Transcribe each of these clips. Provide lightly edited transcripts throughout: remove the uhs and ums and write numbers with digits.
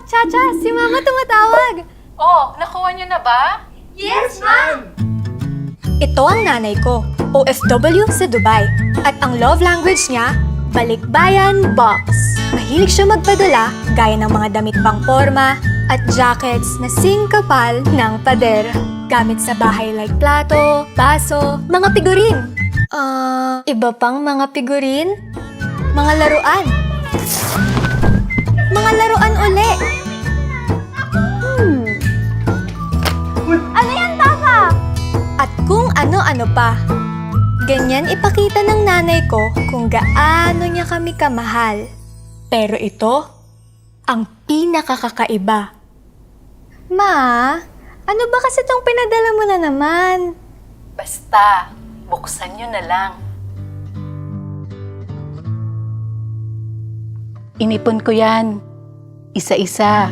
Chacha, si Mama tumatawag. Oh, nakuha niyo na ba? Yes, Ma'am! Ito ang nanay ko, OFW sa Dubai. At ang love language niya, balikbayan box. Mahilig siya magpadala gaya ng mga damit pang porma at jackets na singkapal ng pader. Gamit sa bahay like plato, baso, mga figurin. Iba pang mga figurin? Mga laruan. Mga laruan uli. Ano yan, Papa? At kung ano-ano pa. Ganyan ipakita ng nanay ko kung gaano niya kami kamahal. Pero ito, ang pinakakakaiba. Ma, ano ba kasi itong pinadala mo na naman? Basta, buksan niyo na lang. Inipon ko yan. Isa-isa.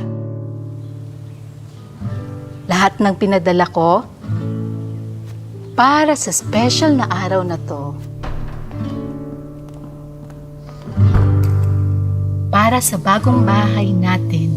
Lahat ng pinadala ko, para sa special na araw na to. Para sa bagong bahay natin.